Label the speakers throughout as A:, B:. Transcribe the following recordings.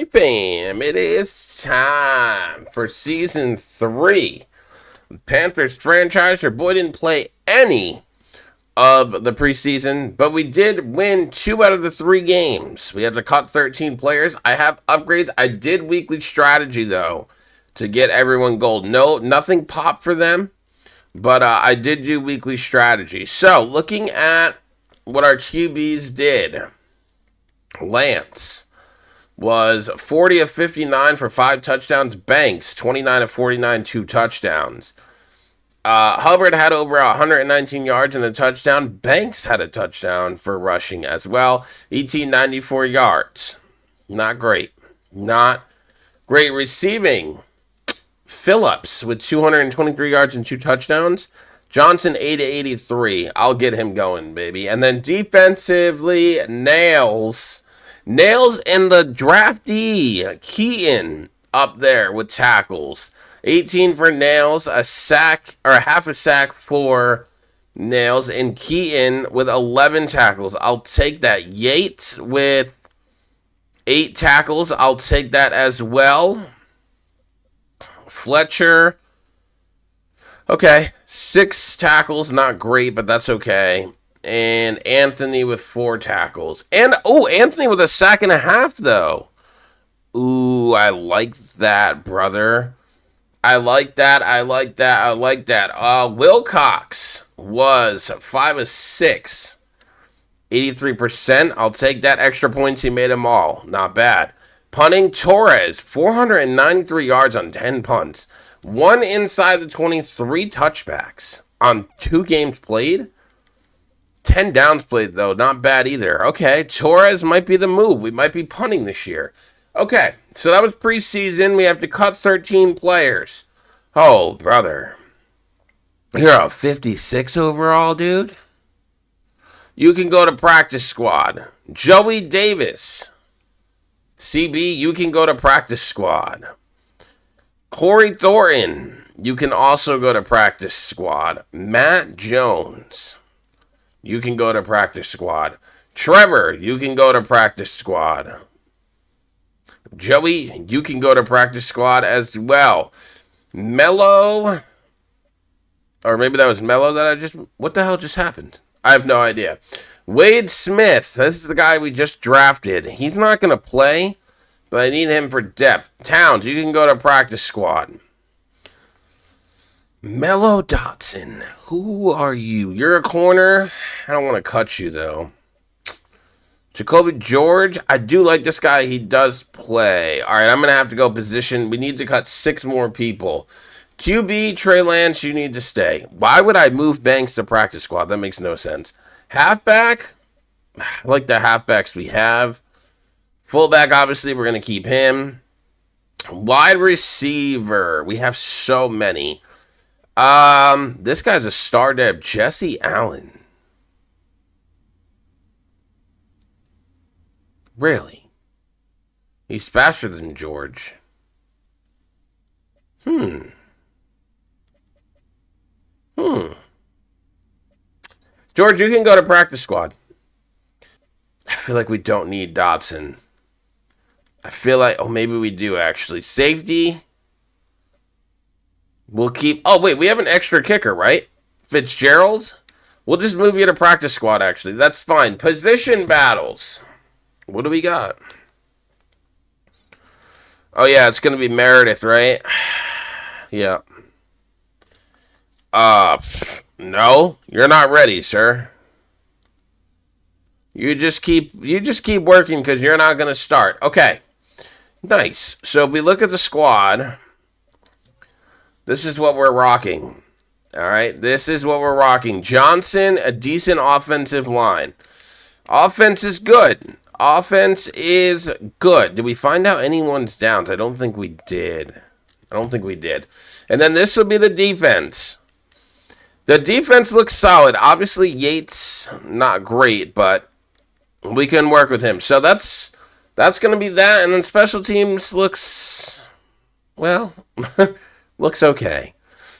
A: HoodieFam, it is time for Season 3. Panthers Franchise. Your boy didn't play any of the preseason, but we did win 2 out of the 3 games. We had to cut 13 players. I have upgrades. I did weekly strategy, though, to get everyone gold. No, nothing popped for them, but I did do weekly strategy. So, looking at what our QBs did, Lance was 40 of 59 for 5 touchdowns. Banks, 29 of 49, 2 touchdowns. Hubbard had over 119 yards and a touchdown. Banks had a touchdown for rushing as well. ET, 94 yards. Not great. Not great receiving. Phillips with 223 yards and 2 touchdowns. Johnson, 8 of 83. I'll get him going, baby. And then defensively, Nails in the draftee. Keaton up there with tackles. 18 for Nails, a sack, or a half a sack for Nails, and Keaton with 11 tackles. I'll take that. Yates with 8 tackles. I'll take that as well. Fletcher, okay, 6 tackles. Not great, but that's okay. And Anthony with 4 tackles. And, Anthony with a sack and a half, though. Ooh, I like that, brother. I like that. Wilcox was 5 of 6. 83%. I'll take that. Extra points, he made them all. Not bad. Punting, Torres, 493 yards on 10 punts. 1 inside the 23 touchbacks on 2 games played. 10 downs played, though. Not bad either. Okay, Torres might be the move. We might be punting this year. Okay, so that was preseason. We have to cut 13 players. Oh, brother. You're a 56 overall, dude? You can go to practice squad. Joey Davis. CB, you can go to practice squad. Corey Thornton, you can also go to practice squad. Matt Jones, you can go to practice squad. Trevor, you can go to practice squad. Joey, you can go to practice squad as well. Mello, or maybe that was Mello what the hell just happened? I have no idea. Wade Smith, this is the guy we just drafted. He's not going to play, but I need him for depth. Towns, you can go to practice squad. Mello Dotson, who are you? You're a corner. I don't want to cut you, though. Jacoby George, I do like this guy. He does play. All right, I'm going to have to go position. We need to cut 6 more people. QB, Trey Lance, you need to stay. Why would I move Banks to practice squad? That makes no sense. Halfback, I like the halfbacks we have. Fullback, obviously, we're going to keep him. Wide receiver, we have so many. This guy's a star deb, Jesse Allen. Really? He's faster than George. George, you can go to practice squad. I feel like we don't need Dotson. I feel like, maybe we do, actually. Safety. We'll keep, wait, we have an extra kicker, right? Fitzgerald? We'll just move you to practice squad, actually. That's fine. Position battles. What do we got? Oh, yeah, it's going to be Meredith, right? Yeah. No, you're not ready, sir. You just keep working because you're not going to start. Okay. Nice. So if we look at the squad, this is what we're rocking. All right, this is what we're rocking. Johnson, a decent offensive line. Offense is good. Did we find out anyone's downs? I don't think we did. And then this would be the defense. The defense looks solid. Obviously, Yates, not great, but we can work with him. So that's going to be that. And then special teams looks, well, looks okay.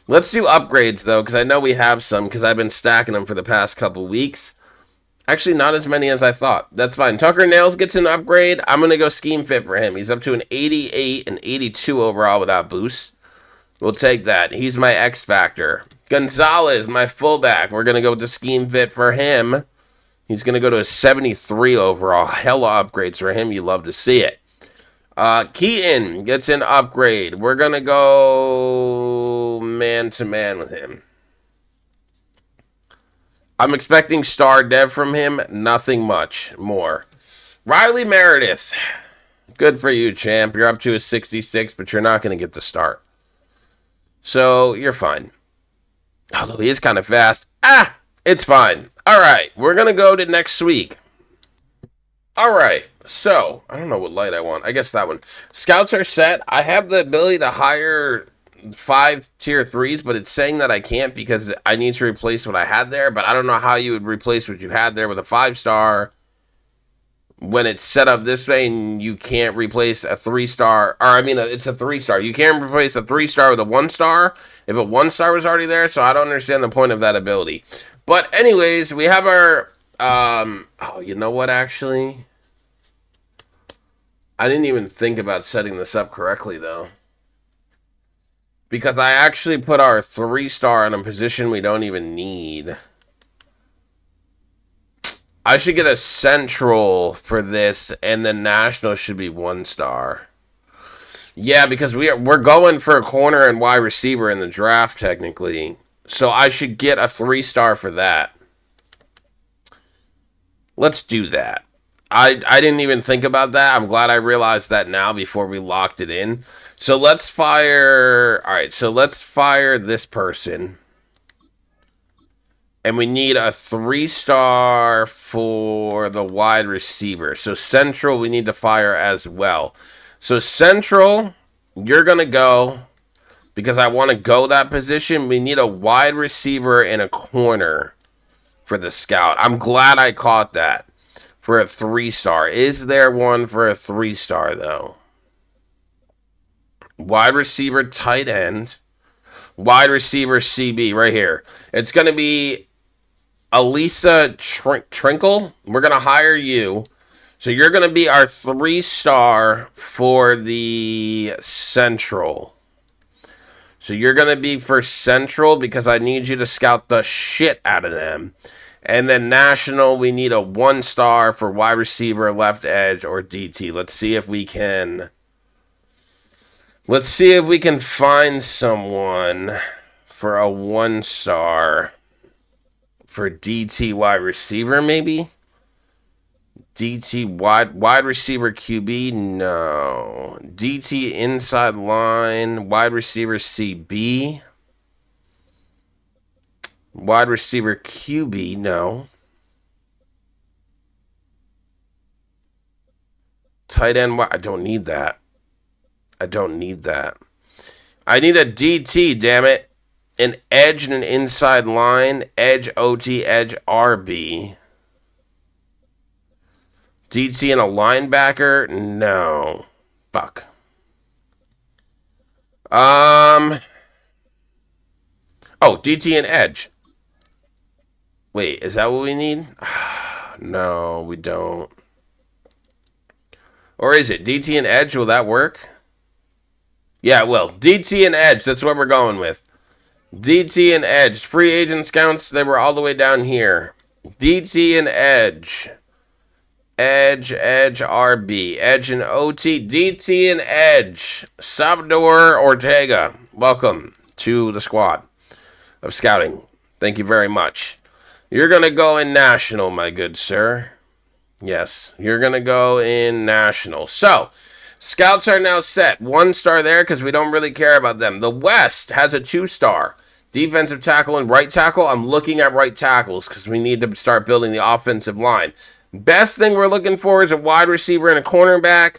A: Let's do upgrades, though, because I know we have some, because I've been stacking them for the past couple weeks. Actually, not as many as I thought. That's fine. Tucker Nails gets an upgrade. I'm going to go scheme fit for him. He's up to an 88 and 82 overall without boost. We'll take that. He's my X Factor. Gonzalez, my fullback. We're going to go with the scheme fit for him. He's going to go to a 73 overall. Hella upgrades for him. You love to see it. Keaton gets an upgrade. We're going to go man-to-man with him. I'm expecting star dev from him. Nothing much more. Riley Meredith. Good for you, champ. You're up to a 66, but you're not going to get the start. So, you're fine. Although he is kind of fast. It's fine. All right, we're going to go to next week. All right, so, I don't know what light I want. I guess that one. Scouts are set. I have the ability to hire 5 tier 3s, but it's saying that I can't because I need to replace what I had there, but I don't know how you would replace what you had there with a 5-star when it's set up this way and you can't replace a 3-star, or I mean, it's a 3-star. You can't replace a 3-star with a 1-star if a 1-star was already there, so I don't understand the point of that ability. But anyways, we have our, oh, you know what, actually? I didn't even think about setting this up correctly, though. Because I actually put our 3-star in a position we don't even need. I should get a central for this, and the national should be 1-star. Yeah, because we're going for a corner and wide receiver in the draft, technically. So I should get a 3-star for that. Let's do that. I didn't even think about that. I'm glad I realized that now before we locked it in. So let's fire... Alright, so let's fire this person. And we need a 3-star for the wide receiver. So central we need to fire as well. So central, you're going to go... Because I want to go that position, we need a wide receiver and a corner for the scout. I'm glad I caught that. For a 3-star. Is there one for a 3-star, though? Wide receiver, tight end. Wide receiver, CB, right here. It's going to be Elisa Trinkle. We're going to hire you. So you're going to be our 3-star for the Central. So you're going to be for Central because I need you to scout the shit out of them. And then National, we need a 1-star for wide receiver, left edge, or DT. Let's see if we can... Let's see if we can find someone for a 1-star for DT wide receiver, maybe? DT wide receiver QB? No. DT inside line, wide receiver CB? Wide receiver QB, no. Tight end, I don't need that. I don't need that. I need a DT, damn it. An edge and an inside line. Edge OT, edge RB. DT and a linebacker? No. Fuck. Oh, DT and edge. Wait, is that what we need? No, we don't. Or is it? DT and edge, will that work? Yeah, it will. DT and edge, that's what we're going with. DT and edge. Free agent scouts, they were all the way down here. DT and edge. Edge, RB. Edge and OT. DT and edge. Salvador Ortega. Welcome to the squad of scouting. Thank you very much. You're going to go in national, my good sir. Yes, you're going to go in national. So, scouts are now set. 1-star there because we don't really care about them. The West has a 2-star. Defensive tackle and right tackle. I'm looking at right tackles because we need to start building the offensive line. Best thing we're looking for is a wide receiver and a cornerback.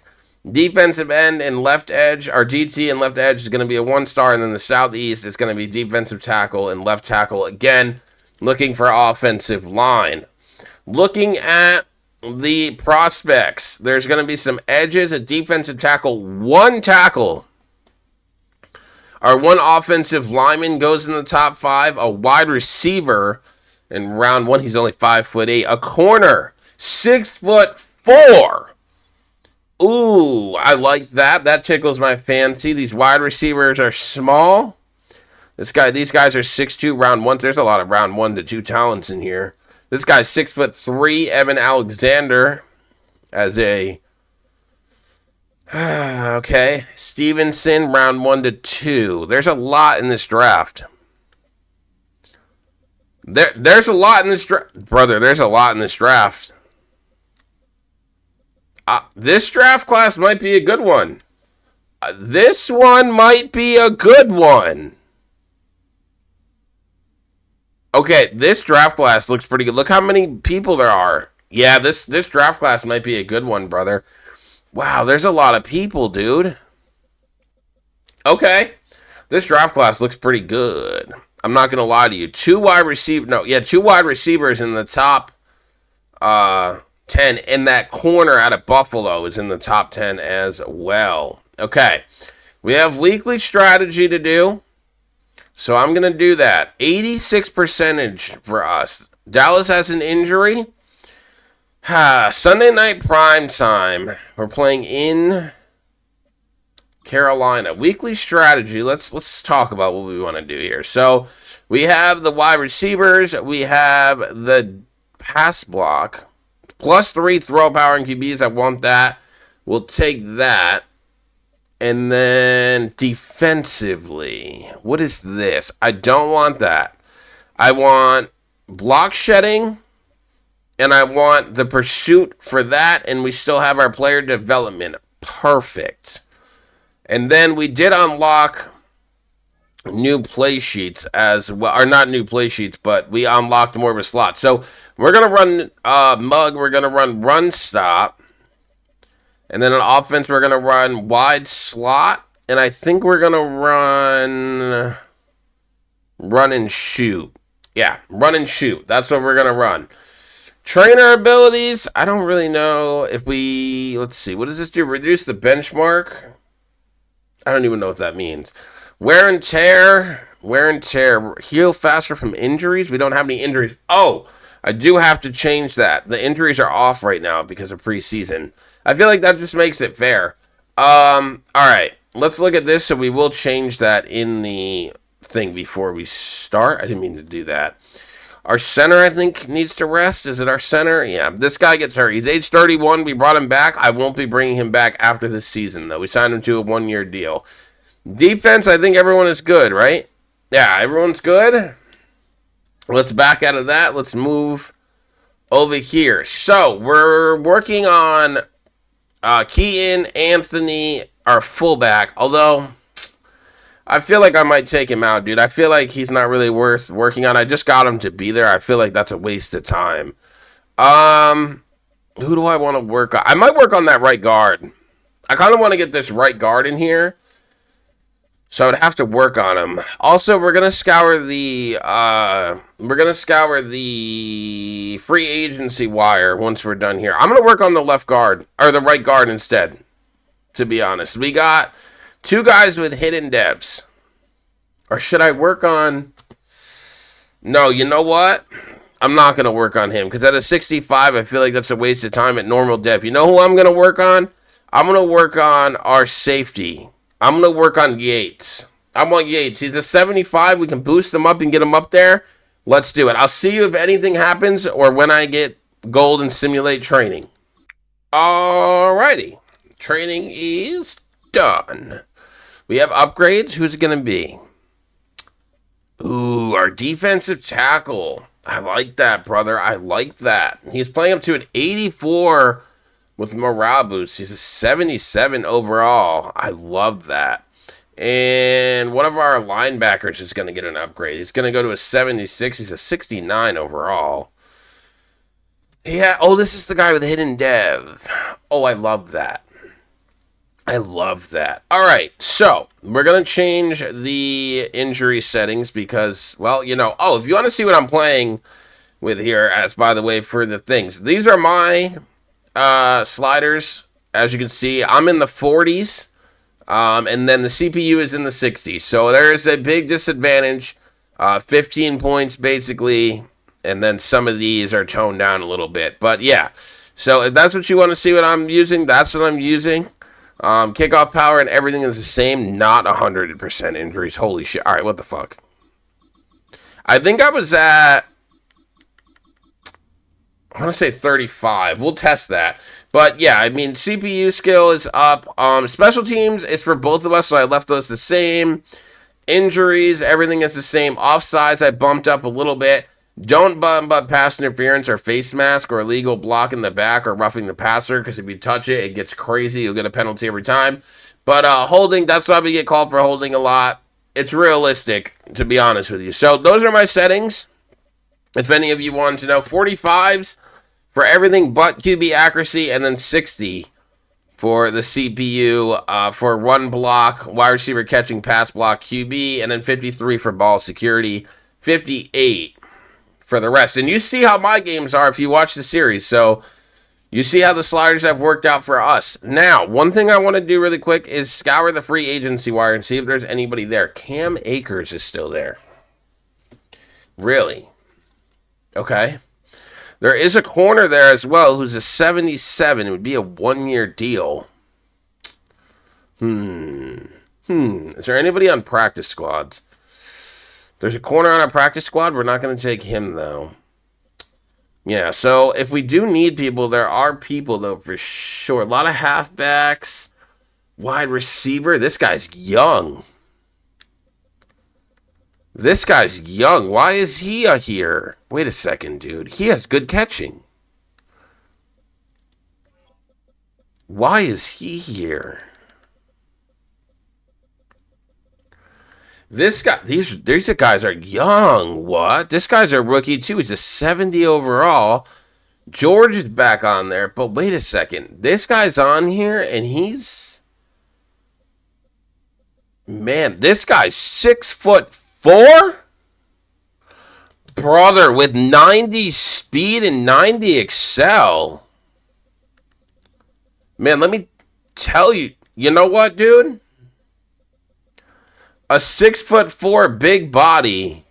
A: Defensive end and left edge. Our DT and left edge is going to be a 1-star. And then the Southeast is going to be defensive tackle and left tackle again. Looking for offensive line. Looking at the prospects. There's going to be some edges, a defensive tackle, 1 tackle. Our 1 offensive lineman goes in the top 5. A wide receiver In round 1, he's only 5'8". A corner, 6'4". Ooh, I like that. That tickles my fancy. These wide receivers are small. These guys are 6'2", round 1. There's a lot of round 1 to 2 talents in here. This guy's 6'3". Evan Alexander as a okay. Stevenson, round 1 to 2. There's a lot in this draft. There's a lot in this draft, brother. There's a lot in this draft. This draft class might be a good one. This one might be a good one. Okay, this draft class looks pretty good. Look how many people there are. Yeah, this draft class might be a good one, brother. Wow, there's a lot of people, dude. Okay. This draft class looks pretty good. I'm not going to lie to you. Two wide receivers in the top 10. And that corner out of Buffalo is in the top 10 as well. Okay. We have weekly strategy to do. So I'm going to do that. 86% for us. Dallas has an injury. Sunday night prime time. We're playing in Carolina. Weekly strategy. Let's talk about what we want to do here. So we have the wide receivers. We have the pass block. +3 throw power and QBs. I want that. We'll take that. And then defensively, what is this? I don't want that. I want block shedding, and I want the pursuit for that, and we still have our player development. Perfect. And then we did unlock new play sheets as well, or not new play sheets, but we unlocked more of a slot. So we're going to run mug, we're going to run run stop. And then on offense, we're going to run wide slot. And I think we're going to run and shoot. Yeah, run and shoot. That's what we're going to run. Trainer abilities, I don't really know if we... Let's see, what does this do? Reduce the benchmark? I don't even know what that means. Wear and tear. Heal faster from injuries. We don't have any injuries. Oh, I do have to change that. The injuries are off right now because of preseason. I feel like that just makes it fair. All right. Let's look at this. So we will change that in the thing before we start. I didn't mean to do that. Our center, I think, needs to rest. Is it our center? Yeah, this guy gets hurt. He's age 31. We brought him back. I won't be bringing him back after this season, though. We signed him to a 1-year deal. Defense, I think everyone is good, right? Yeah, everyone's good. Let's back out of that. Let's move over here. So, we're working on Keaton, Anthony, our fullback. Although, I feel like I might take him out, dude. I feel like he's not really worth working on. I just got him to be there. I feel like that's a waste of time. Who do I want to work on? I might work on that right guard. I kind of want to get this right guard in here. So I would have to work on him. Also, we're gonna scour the free agency wire once we're done here. I'm gonna work on the left guard or the right guard instead. To be honest, we got 2 guys with hidden depths. Or should I work on? No, you know what? I'm not gonna work on him because at a 65, I feel like that's a waste of time at normal depth. You know who I'm gonna work on? I'm gonna work on our safety. I'm going to work on Yates. I want Yates. He's a 75. We can boost him up and get him up there. Let's do it. I'll see you if anything happens or when I get gold and simulate training. Alrighty. Training is done. We have upgrades. Who's it going to be? Ooh, our defensive tackle. I like that, brother. I like that. He's playing up to an 84 with morale boost. He's a 77 overall. I love that. And one of our linebackers is going to get an upgrade. He's going to go to a 76. He's a 69 overall. Yeah. Oh, this is the guy with hidden dev. Oh, I love that. I love that. All right. So we're going to change the injury settings because, well, you know, if you want to see what I'm playing with here, as by the way, for the things, these are my sliders. As you can see, I'm in the 40s, and then the CPU is in the 60s. So there's a big disadvantage. 15 points basically And then some of these are toned down a little bit. But yeah, so if that's what you want to see what I'm using, that's what I'm using. Kickoff power and everything is the same, not 100% injuries. Holy shit. All right, what the fuck? I think I was at, I want to say 35. We'll test that. But yeah, I mean, CPU skill is up. Special teams is for both of us, so I left those the same. Injuries, everything is the same. Offsides, I bumped up a little bit. Don't bump up pass interference or face mask or illegal block in the back or roughing the passer, because if you touch it, it gets crazy. You'll get a penalty every time. But holding, that's why we get called for holding a lot. It's realistic, to be honest with you. So those are my settings. If any of you want to know, 45s for everything but QB accuracy, and then 60 for the CPU for run block, wide receiver catching, pass block, QB, and then 53 for ball security, 58 for the rest. And you see how my games are if you watch the series. So you see how the sliders have worked out for us. Now, one thing I want to do really quick is scour the free agency wire and see if there's anybody there. Cam Akers is still there. Really? Okay. There is a corner there as well who's a 77. It would be a 1-year deal. Is there anybody on practice squads? There's a corner on our practice squad. We're not going to take him, though. Yeah, so if we do need people, there are people, though, for sure. A lot of halfbacks. Wide receiver. This guy's young. This guy's young. Why is he here? Wait a second, dude. He has good catching. Why is he here? This guy, these guys are young. What? This guy's a rookie too. He's a 70 overall. George is back on there, but wait a second. This guy's on here, and he's, man, this guy's 6'4", brother, with 90 speed and 90 excel. Man, let me tell you. You know what, dude? A 6'4" big body.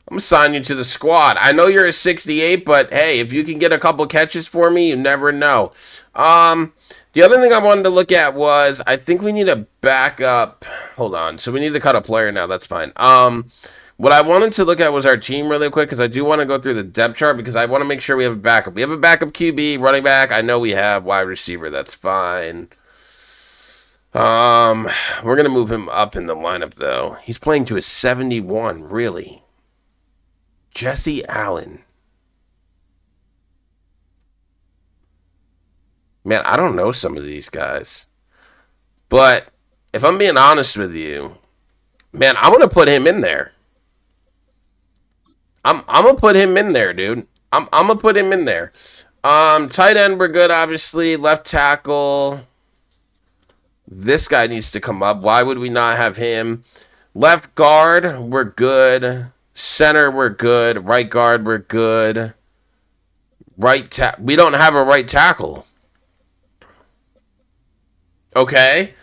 A: I'm going to sign you to the squad. I know you're a 68, but hey, if you can get a couple catches for me, you never know. The other thing I wanted to look at was, I think we need a backup. Hold on. So we need to cut a player now. That's fine. What I wanted to look at was our team really quick, because I do want to go through the depth chart, because I want to make sure we have a backup. We have a backup QB, running back. I know we have wide receiver. That's fine. We're going to move him up in the lineup, though. He's playing to a 71, really. Jesse Allen. Man, I don't know some of these guys. But if I'm being honest with you, man, I'm going to put him in there. I'm going to put him in there, dude. I'm going to put him in there. Tight end, we're good, obviously. Left tackle. This guy needs to come up. Why would we not have him? Left guard, we're good. Center, we're good. Right guard, we're good. We don't have a right tackle. Okay.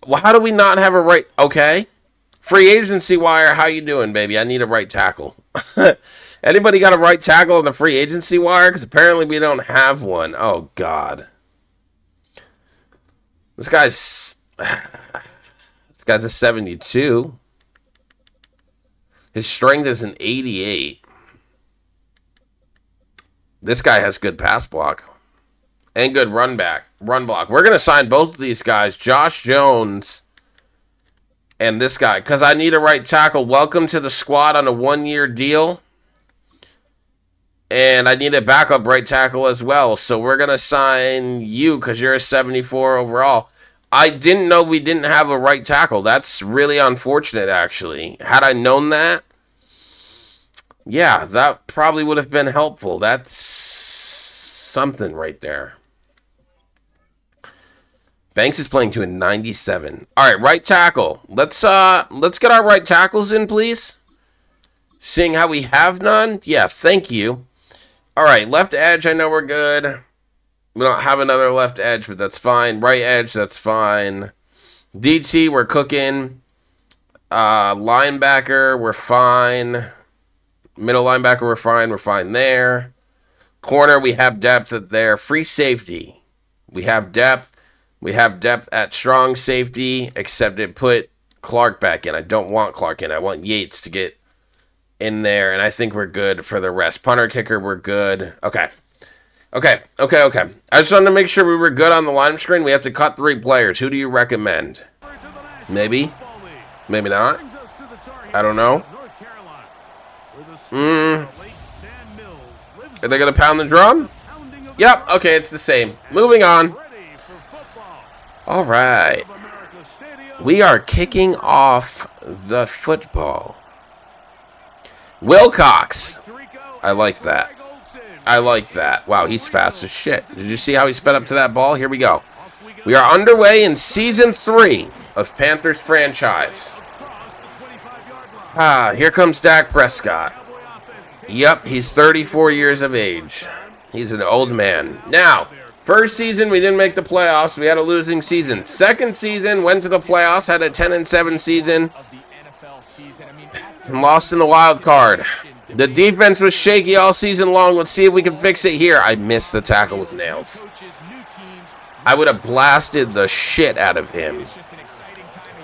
A: Well, how do we not have a right? Okay. Free agency wire, how you doing, baby? I need a right tackle. Anybody got a right tackle on the free agency wire? Because apparently we don't have one. Oh, God. This guy's a 72. His strength is an 88. This guy has good pass block and good run block. We're going to sign both of these guys, Josh Jones and this guy, because I need a right tackle. Welcome to the squad on a 1-year deal. And I need a backup right tackle as well. So we're going to sign you because you're a 74 overall. I didn't know we didn't have a right tackle. That's really unfortunate, actually. Had I known that, yeah, that probably would have been helpful. That's something right there. Banks is playing to a 97. All right, right tackle. Let's get our right tackles in, please. Seeing how we have none. Yeah, thank you. All right, left edge, I know we're good. We don't have another left edge, but that's fine. Right edge, that's fine. DT, we're cooking. Linebacker, we're fine. Middle linebacker, we're fine. We're fine there. Corner, we have depth there. Free safety, we have depth. We have depth at strong safety, except it put Clark back in. I don't want Clark in. I want Yates to get in there, and I think we're good for the rest. Punter, kicker, we're good. Okay. I just wanted to make sure we were good on the line screen. We have to cut 3 players. Who do you recommend? Maybe not. I don't know. Are they going to pound the drum? Yep, okay, it's the same. Moving on. All right. We are kicking off the football. Wilcox. I like that. Wow, he's fast as shit. Did you see how he sped up to that ball? Here we go. We are underway in Season 3 of Panthers Franchise. Here comes Dak Prescott. Yep, he's 34 years of age. He's an old man. Now, first season, we didn't make the playoffs. We had a losing season. Second season, went to the playoffs, had a 10-7 season, and lost in the wild card. The defense was shaky all season long. Let's see if we can fix it here. I missed the tackle with nails. I would have blasted the shit out of him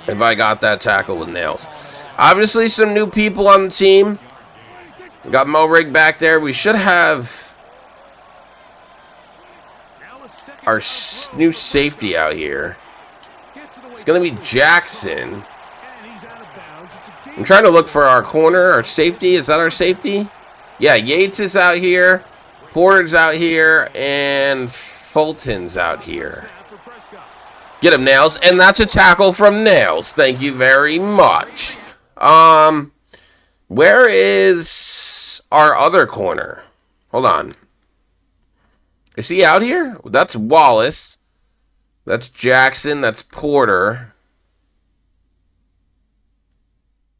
A: if I got that tackle with nails. Obviously, some new people on the team. We got Mo Rig back there. We should have our new safety out here. It's going to be Jackson. I'm trying to look for our corner, our safety. Is that our safety? Yeah, Yates is out here. Porter's out here. And Fulton's out here. Get him, Nails. And that's a tackle from Nails. Thank you very much. Where is our other corner? Hold on. Is he out here? That's Wallace. That's Jackson. That's Porter.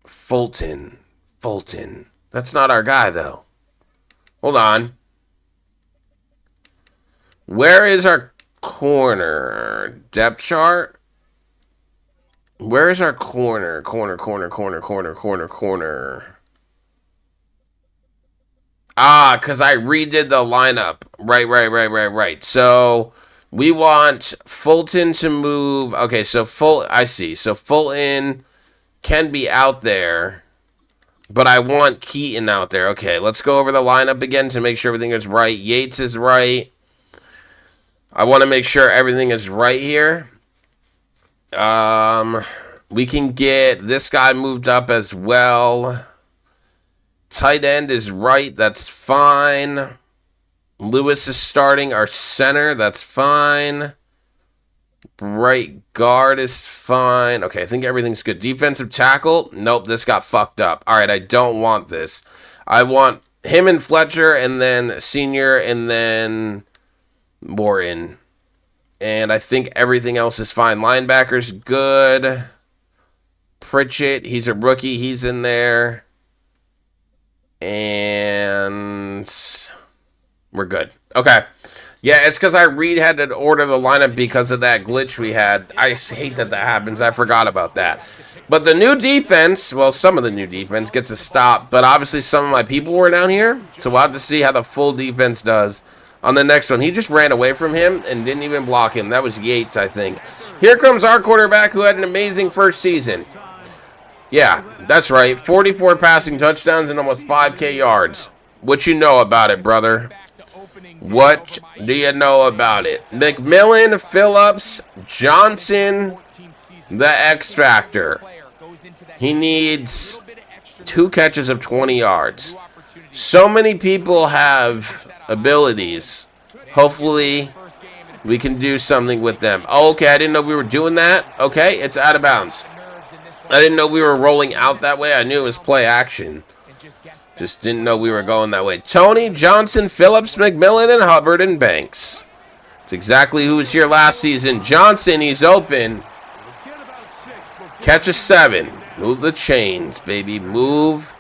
A: Fulton. That's not our guy, though. Hold on. Where is our corner? Depth chart? Where is our corner? Corner. Because I redid the lineup. Right. So, we want Fulton to move. Okay, so I see. So, Fulton can be out there, but I want Keaton out there. Okay, let's go over the lineup again to make sure everything is right. Yates is right. I want to make sure everything is right here. We can get this guy moved up as well. Tight end is right. That's fine. Lewis is starting our center. That's fine. Right guard is fine. Okay, I think everything's good. Defensive tackle. Nope, this got fucked up. All right, I don't want this. I want him and Fletcher and then Senior and then Morton. And I think everything else is fine. Linebacker's good. Pritchett, he's a rookie. He's in there. And we're good. Okay. Yeah, it's because I had to order the lineup because of that glitch we had. I hate that happens. I forgot about that. But the new defense, well, some of the new defense gets a stop. But obviously some of my people were down here. So we'll have to see how the full defense does on the next one. He just ran away from him and didn't even block him. That was Yates, I think. Here comes our quarterback who had an amazing first season. Yeah, that's right. 44 passing touchdowns and almost 5K yards. What you know about it, brother? What do you know about it? McMillan, Phillips, Johnson, the X Factor. He needs 2 catches of 20 yards. So many people have abilities. Hopefully, we can do something with them. Oh, okay, I didn't know we were doing that. Okay, it's out of bounds. I didn't know we were rolling out that way. I knew it was play action. Just didn't know we were going that way. Tony, Johnson, Phillips, McMillan, and Hubbard and Banks. It's exactly who was here last season. Johnson, he's open. Catch a 7. Move the chains, baby. Move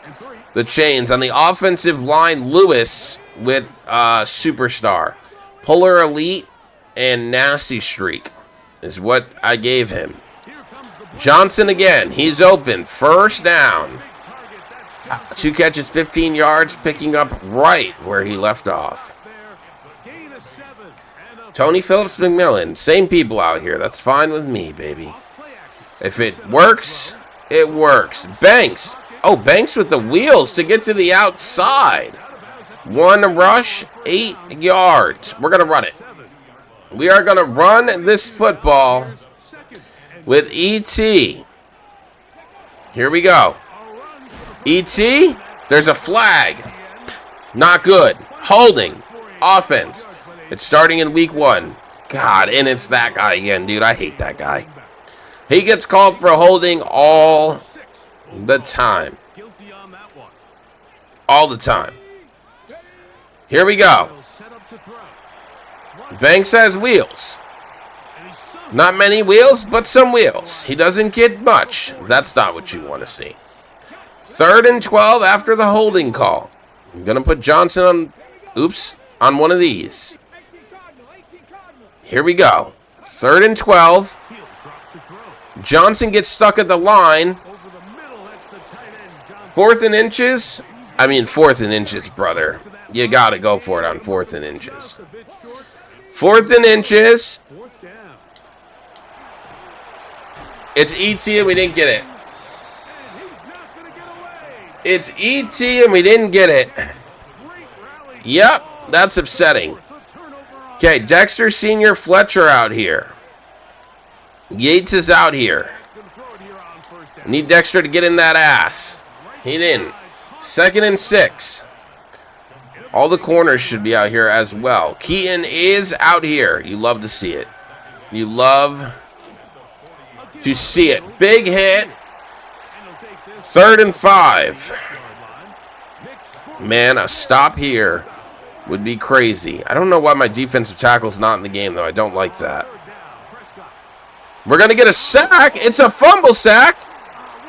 A: the chains. On the offensive line, Lewis with Superstar. Puller Elite and Nasty Streak is what I gave him. Johnson again. He's open. First down. 2 catches, 15 yards, picking up right where he left off. Tony Phillips, McMillan, same people out here. That's fine with me, baby. If it works, it works. Banks. Oh, Banks with the wheels to get to the outside. 1 rush, 8 yards. We're going to run it. We are going to run this football with E.T. Here we go. E.T., there's a flag. Not good. Holding. Offense. It's starting in week 1. God, and it's that guy again, dude. I hate that guy. He gets called for holding all the time. All the time. Here we go. Banks has wheels. Not many wheels, but some wheels. He doesn't get much. That's not what you want to see. 3rd and 12 after the holding call. I'm going to put Johnson on one of these. Here we go. 3rd and 12. Johnson gets stuck at the line. 4th and inches. I mean, 4th and inches, brother. You got to go for it on 4th and inches. 4th and inches. It's E.T. and we didn't get it. It's E.T. and we didn't get it. Yep, that's upsetting. Okay, Dexter Sr. Fletcher out here. Yates is out here. Need Dexter to get in that ass. He didn't. 2nd and 6. All the corners should be out here as well. Keaton is out here. You love to see it. You love to see it. Big hit. 3rd and 5. Man, a stop here would be crazy. I don't know why my defensive tackle's not in the game, though. I don't like that. We're going to get a sack. It's a fumble sack.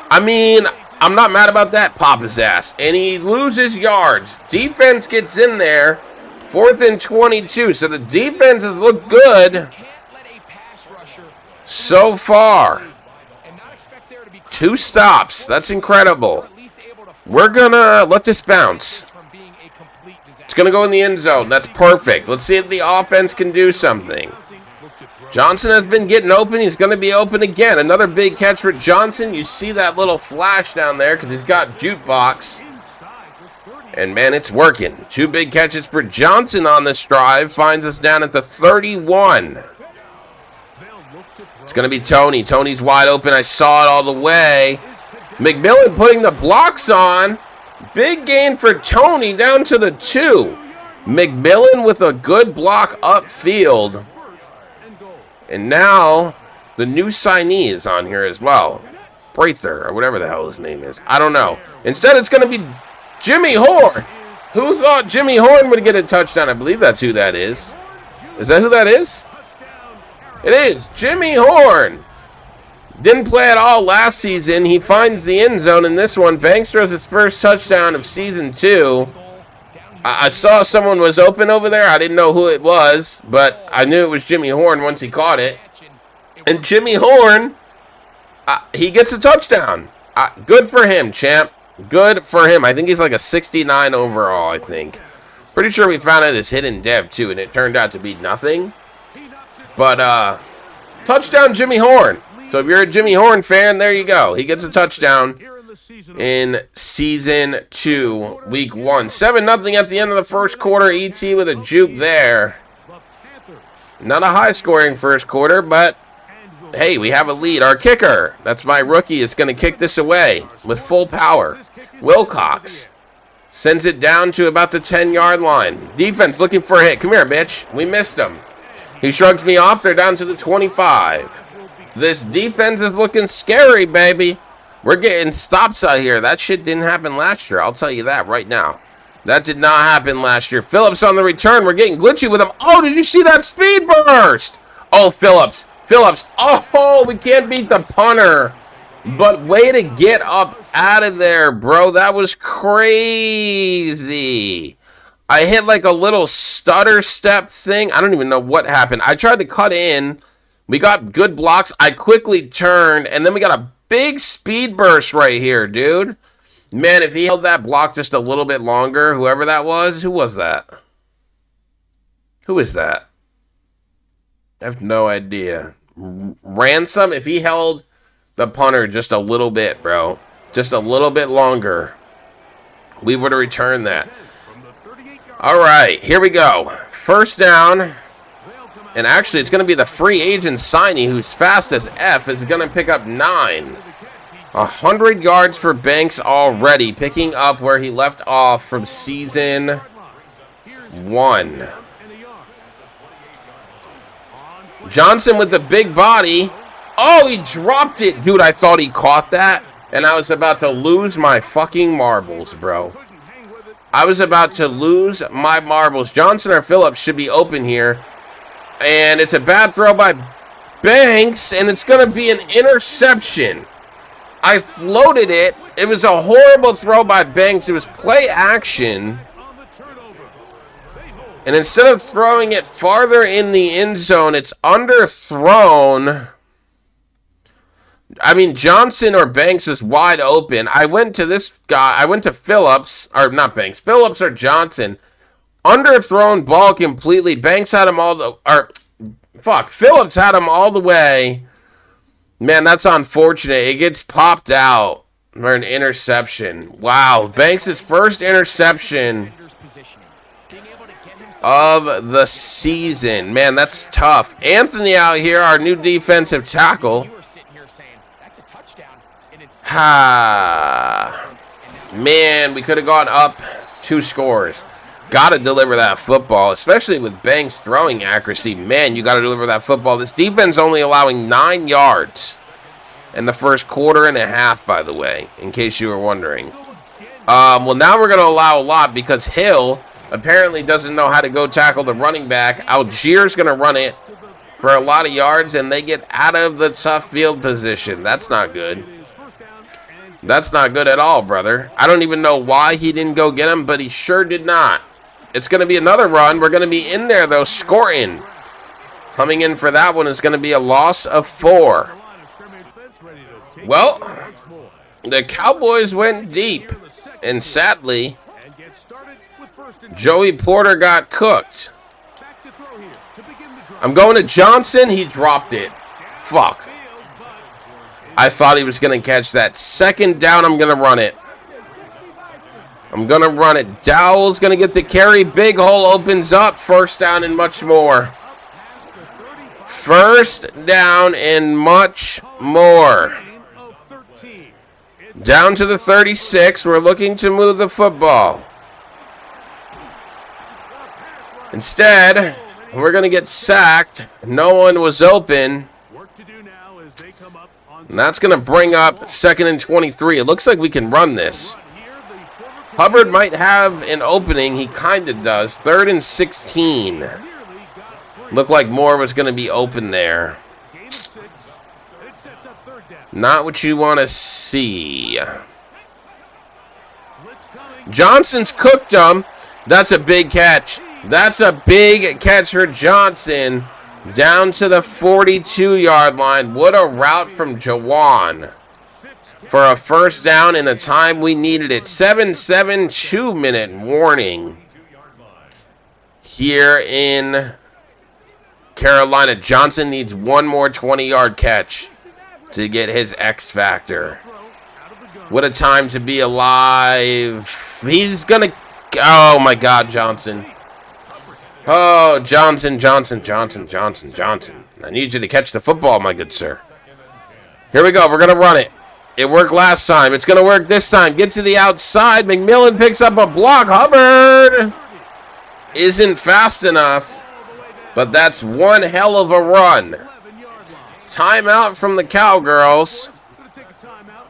A: I mean, I'm not mad about that. Pop his ass. And he loses yards. Defense gets in there. 4th and 22. So the defense has looked good so far. 2 stops. That's incredible. We're going to let this bounce. It's going to go in the end zone. That's perfect. Let's see if the offense can do something. Johnson has been getting open. He's going to be open again. Another big catch for Johnson. You see that little flash down there because he's got jukebox. And, man, it's working. 2 big catches for Johnson on this drive. Finds us down at the 31. It's going to be Tony. Tony's wide open. I saw it all the way. McMillan putting the blocks on. Big gain for Tony down to the 2. McMillan with a good block upfield. And now the new signee is on here as well. Prather, or whatever the hell his name is. I don't know. Instead, it's going to be Jimmy Horn. Who thought Jimmy Horn would get a touchdown? I believe that's who that is. Is that who that is? It is. Jimmy Horn. Didn't play at all last season. He finds the end zone in this one. Banks throws his first touchdown of season 2. I saw someone was open over there. I didn't know who it was, but I knew it was Jimmy Horn once he caught it. And Jimmy Horn, he gets a touchdown. Good for him, champ. Good for him. I think he's like a 69 overall, I think. Pretty sure we found out his hidden dev, too, and it turned out to be nothing. But, touchdown Jimmy Horn. So if you're a Jimmy Horn fan, there you go. He gets a touchdown in season 2, week 1. 7-0 at the end of the first quarter. E.T. with a juke there. Not a high-scoring first quarter, but hey, we have a lead. Our kicker, that's my rookie, is going to kick this away with full power. Wilcox sends it down to about the 10-yard line. Defense looking for a hit. Come here, bitch. We missed him. He shrugs me off. They're down to the 25. This defense is looking scary, baby. We're getting stops out here. That shit didn't happen last year. I'll tell you that right now. That did not happen last year. Phillips on the return. We're getting glitchy with him. Oh, did you see that speed burst? Oh, Phillips. Phillips. Oh, we can't beat the punter. But way to get up out of there, bro. That was crazy. I hit like a little stutter step thing. I don't even know what happened. I tried to cut in. We got good blocks. I quickly turned, and then we got a big speed burst right here, dude. Man, if he held that block just a little bit longer, whoever that was, who was that? Who is that? I have no idea. Ransom, if he held the punter just a little bit, bro, just a little bit longer, we would have returned that. All right, here we go. First down. And actually, it's going to be the free agent signee who's fast as F is going to pick up 9. 100 yards for Banks already, picking up where he left off from season 1. Johnson with the big body. Oh, he dropped it. Dude, I thought he caught that, and I was about to lose my fucking marbles, bro. I was about to lose my marbles. Johnson or Phillips should be open here, and it's a bad throw by Banks, and it's going to be an interception. I floated it. It was a horrible throw by Banks. It was play action. And instead of throwing it farther in the end zone, it's underthrown. I mean, Johnson or Banks was wide open. I went to this guy. I went to Phillips. Or not Banks. Phillips or Johnson. Underthrown ball completely. Banks had him all the... Phillips had him all the way. Man, that's unfortunate. It gets popped out for an interception. Wow, Banks' first interception of the season. Man, that's tough. Anthony out here, our new defensive tackle. Man, we could have gone up 2 scores. Got to deliver that football, especially with Banks' throwing accuracy. Man, you got to deliver that football. This defense only allowing 9 yards in the first quarter and a half, by the way, in case you were wondering. Well, now we're going to allow a lot because Hill apparently doesn't know how to go tackle the running back. Algier's going to run it for a lot of yards, and they get out of the tough field position. That's not good. That's not good at all, brother. I don't even know why he didn't go get him, but he sure did not. It's going to be another run. We're going to be in there, though, scoring. Coming in for that one is going to be a loss of 4. Well, the Cowboys went deep, and sadly, Joey Porter got cooked. I'm going to Johnson. He dropped it. Fuck. I thought he was going to catch that. Second down, I'm going to run it. I'm going to run it. Dowell's going to get the carry. Big hole opens up. First down and much more. First down and much more. Down to the 36. We're looking to move the football. Instead, we're going to get sacked. No one was open. And that's going to bring up 2nd and 23. It looks like we can run this. Hubbard might have an opening. He kind of does. 3rd and 16. Looked like Moore was going to be open there. Not what you want to see. Johnson's cooked him. That's a big catch. That's a big catch for Johnson. Down to the 42-yard line. What a route from Jawan for a first down in the time we needed it. 7-7, 2-minute warning here in Carolina. Johnson needs one more 20-yard catch to get his X factor. What a time to be alive. He's going to... Oh, my God, Johnson. Oh, Johnson. I need you to catch the football, my good sir. Here we go. We're going to run it. It worked last time. It's going to work this time. Get to the outside. McMillan picks up a block. Hubbard isn't fast enough, but that's one hell of a run. Timeout from the Cowgirls,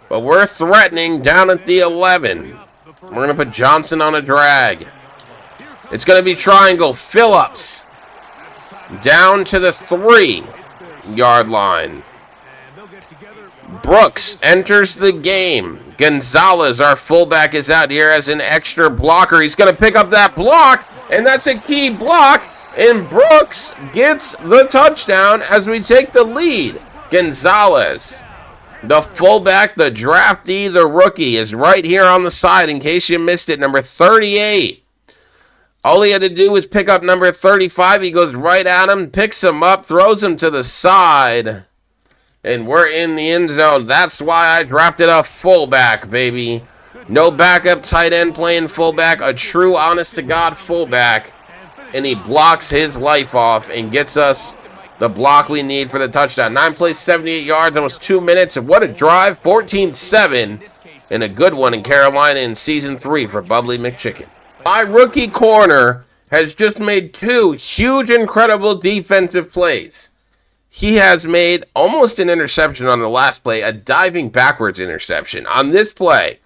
A: but we're threatening down at the 11. We're going to put Johnson on a drag. It's going to be triangle. Phillips down to the 3-yard line. Brooks enters the game. Gonzalez, our fullback, is out here as an extra blocker. He's going to pick up that block, and that's a key block. And Brooks gets the touchdown as we take the lead. Gonzalez The fullback, the draftee, the rookie is right here on the side in case you missed it. Number 38. All he had to do was pick up number 35. He goes right at him, picks him up, throws him to the side. And we're in the end zone. That's why I drafted a fullback, baby. No backup tight end playing fullback. A true, honest-to-God fullback. And he blocks his life off and gets us the block we need for the touchdown. 9 plays, 78 yards, almost 2 minutes. And what a drive. 14-7. And a good one in Carolina in Season 3 for Bubbly McChicken. My rookie corner has just made 2 huge, incredible defensive plays. He has made almost an interception on the last play, a diving backwards interception. On this play,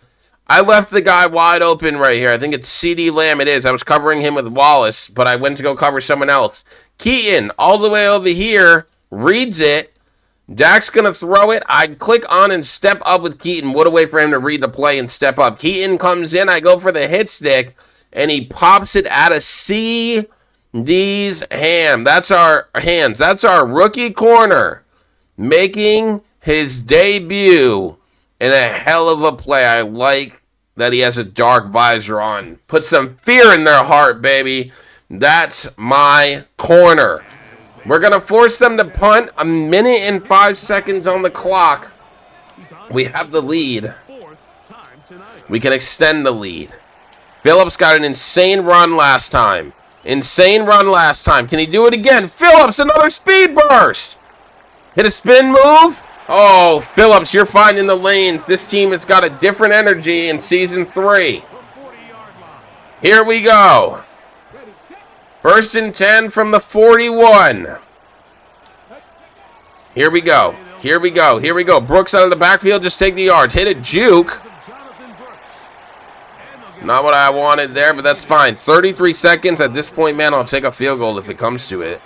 A: I left the guy wide open right here. I think it's CeeDee Lamb. It is. I was covering him with Wallace, but I went to go cover someone else. Keaton, all the way over here, reads it. Dak's going to throw it. I click on and step up with Keaton. What a way for him to read the play and step up. Keaton comes in. I go for the hit stick, and he pops it out of CeeDee's hand. That's our hands. That's our rookie corner making his debut in a hell of a play. I like that he has a dark visor on. Put some fear in their heart, baby. That's my corner. We're going to force them to punt. 1 minute and 5 seconds on the clock. We have the lead. We can extend the lead. Phillips got an insane run last time. Insane run last time. Can he do it again? Phillips, another speed burst. Hit a spin move. Oh, Phillips, you're finding the lanes. This team has got a different energy in Season 3. Here we go. 1st and 10 from the 41. Here we go. Here we go. Here we go. Brooks out of the backfield. Just take the yards. Hit a juke. Not what I wanted there, but that's fine. 33 seconds. At this point, man, I'll take a field goal if it comes to it.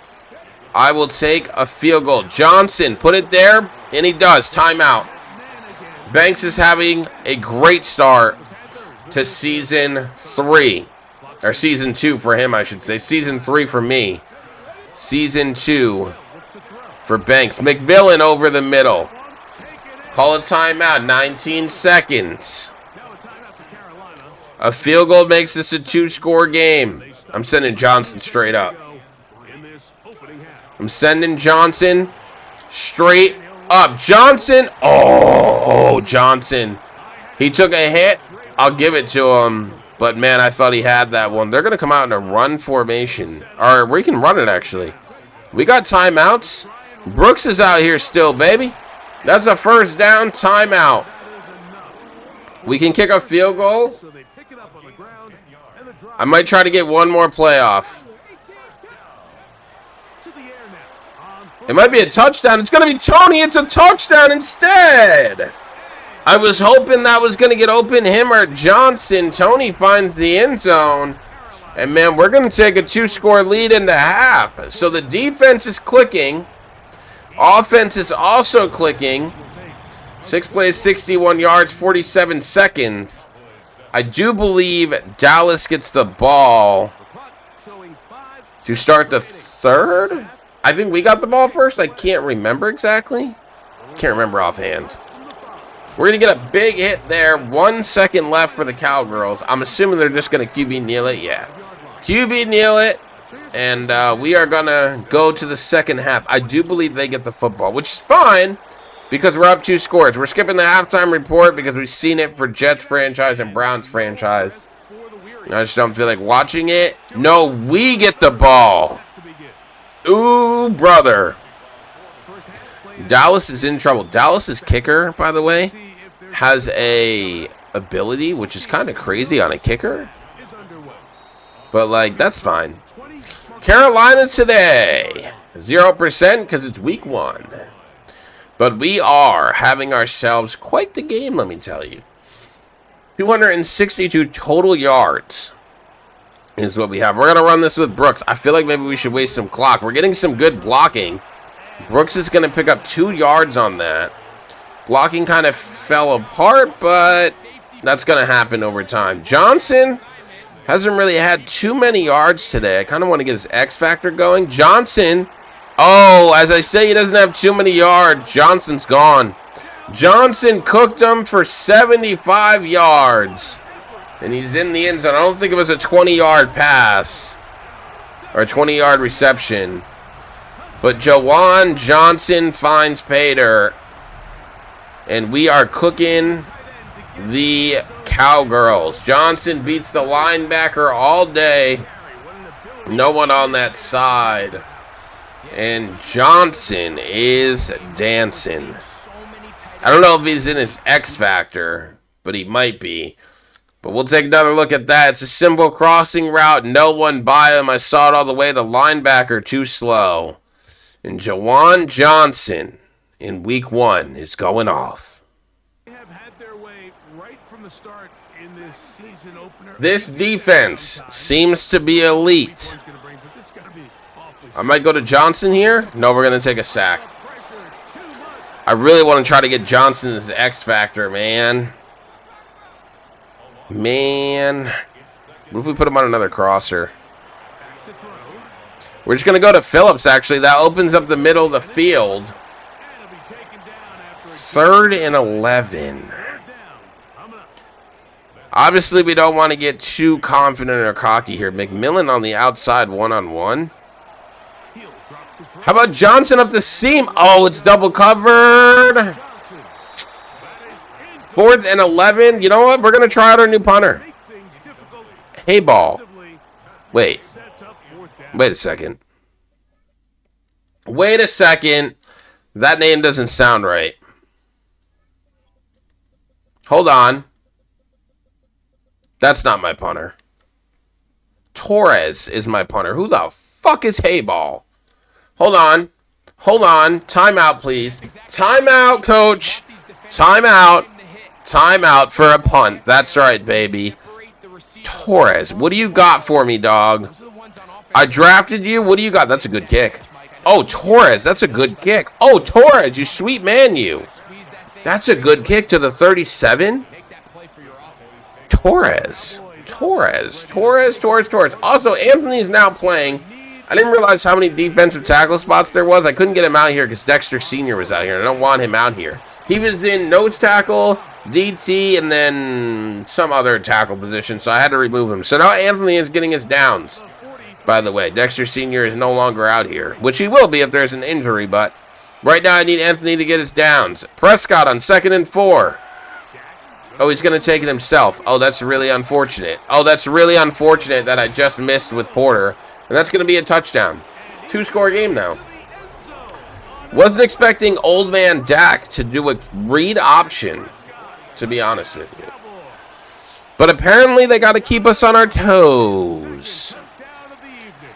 A: I will take a field goal. Johnson, put it there, and he does. Timeout. Banks is having a great start to Season 3. Or Season 2 for him, I should say. Season 3 for me. Season 2 for Banks. McMillan over the middle. Call a timeout. 19 seconds. A field goal makes this a 2-score game. I'm sending Johnson straight up. I'm sending Johnson straight up. Johnson. Oh, Johnson. He took a hit. I'll give it to him. But, man, I thought he had that one. They're going to come out in a run formation. Or we can run it, actually. We got timeouts. Brooks is out here still, baby. That's a 1st down timeout. We can kick a field goal. I might try to get one more playoff. It might be a touchdown. It's going to be Tony. It's a touchdown instead. I was hoping that was going to get open, him or Johnson. Tony finds the end zone. And, man, we're going to take a 2-score lead into half. So the defense is clicking. Offense is also clicking. 6 plays, 61 yards, 47 seconds. I do believe Dallas gets the ball to start the 3rd. I think we got the ball first. I can't remember exactly. Can't remember offhand. We're going to get a big hit there. 1 second left for the Cowgirls. I'm assuming they're just going to QB kneel it. Yeah. QB kneel it. And we are going to go to the second half. I do believe they get the football, which is fine because we're up 2 scores. We're skipping the halftime report because we've seen it for Jets franchise and Browns franchise. I just don't feel like watching it. No, we get the ball. Ooh, brother. Dallas is in trouble. Dallas's kicker, by the way, has a ability, which is kind of crazy on a kicker. But, like, that's fine. Carolina today. 0% because it's week 1. But we are having ourselves quite the game, let me tell you. 262 total yards is what we have. We're going to run this with Brooks. I feel like maybe we should waste some clock. We're getting some good blocking. Brooks is going to pick up 2 yards on that. Blocking kind of fell apart, but that's going to happen over time. Johnson hasn't really had too many yards today. I kind of want to get his X factor going. Johnson, oh, as I say, he doesn't have too many yards. Johnson's gone. Johnson cooked him for 75 yards. And he's in the end zone. I don't think it was a 20-yard pass or a 20-yard reception. But Jawan Johnson finds pay dirt. And we are cooking the Cowgirls. Johnson beats the linebacker all day. No one on that side. And Johnson is dancing. I don't know if he's in his X Factor, but he might be. But we'll take another look at that. It's a simple crossing route. No one by him. I saw it all the way. The linebacker too slow. And Jawan Johnson in week 1 is going off.
B: They have had their way right from the start in this season opener.
A: This defense seems to be elite. I might go to Johnson here. No, we're going to take a sack. I really want to try to get Johnson's X Factor, man. What if we put him on another crosser? We're just going to go to Phillips, actually. That opens up the middle of the field. 3rd and 11. Obviously, we don't want to get too confident or cocky here. McMillan on the outside, one-on-one. How about Johnson up the seam? Oh, it's double covered. 4th and 11. You know what? We're going to try out our new punter. Hey, ball. Wait a second. That name doesn't sound right. Hold on. That's not my punter. Torres is my punter. Who the fuck is Hey Ball? Hold on. Timeout, please. Timeout, coach. Timeout for a punt. That's right, baby. Torres, what do you got for me, dog? I drafted you. What do you got? That's a good kick. Oh, Torres, that's a good kick. Oh, Torres, you sweet man, you. That's a good kick to the 37. Torres. Also, Anthony's now playing. I didn't realize how many defensive tackle spots there was. I couldn't get him out here because Dexter Sr. was out here. I don't want him out here. He was in nose tackle, DT, and then some other tackle position, so I had to remove him. So now Anthony is getting his downs. By the way, Dexter Sr. is no longer out here, which he will be if there's an injury, but right now I need Anthony to get his downs. Prescott on 2nd and 4. Oh, he's going to take it himself. Oh, that's really unfortunate. That I just missed with Porter. And that's going to be a touchdown. 2-score game now. Wasn't expecting old man Dak to do a read option, to be honest with you. But apparently they got to keep us on our toes.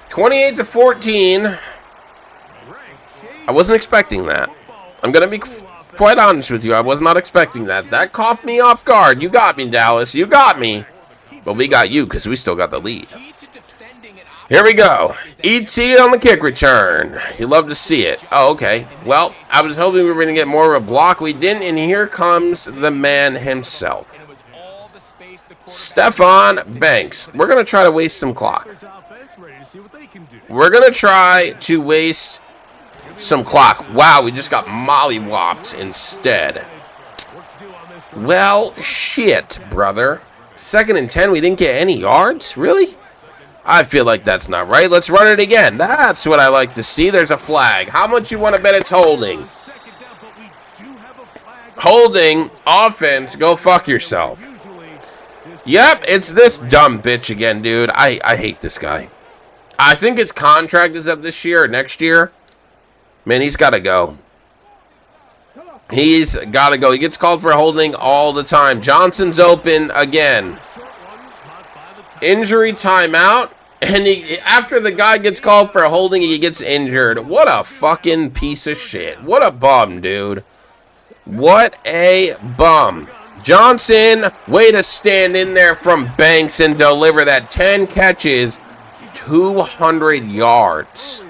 A: 28-14. I wasn't expecting that. I'm going to be quite honest with you. I was not expecting that. That caught me off guard. You got me, Dallas. You got me. But we got you because we still got the lead. Here we go. E.T. on the kick return. You love to see it. Oh, okay. Well, I was hoping we were going to get more of a block. We didn't, and here comes the man himself. Stephon Banks. We're going to try to waste some clock. Wow, we just got mollywopped instead. Well, shit, brother. 2nd and 10, we didn't get any yards? Really? I feel like that's not right. Let's run it again. That's what I like to see. There's a flag. How much you want to bet it's holding? Holding. Offense. Go fuck yourself. Yep, it's this dumb bitch again, dude. I hate this guy. I think his contract is up this year or next year. Man, he's got to go. He's got to go. He gets called for holding all the time. Johnson's open again. Injury timeout. And after the guy gets called for holding, he gets injured. What a fucking piece of shit. What a bum, dude. What a bum. Johnson, way to stand in there from Banks and deliver that. 10 catches, 200 yards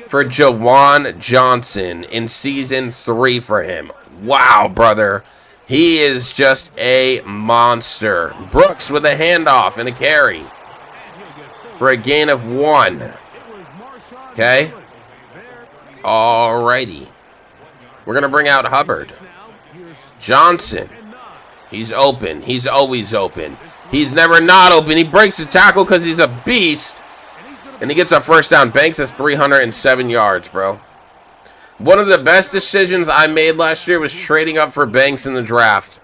A: for Jawan Johnson in season 3 for him. Wow, brother. He is just a monster. Brooks with a handoff and a carry for a gain of 1. Okay. Alrighty. We're going to bring out Hubbard. Johnson. He's open. He's always open. He's never not open. He breaks the tackle because he's a beast. And he gets a first down. Banks has 307 yards, bro. One of the best decisions I made last year was trading up for Banks in the draft.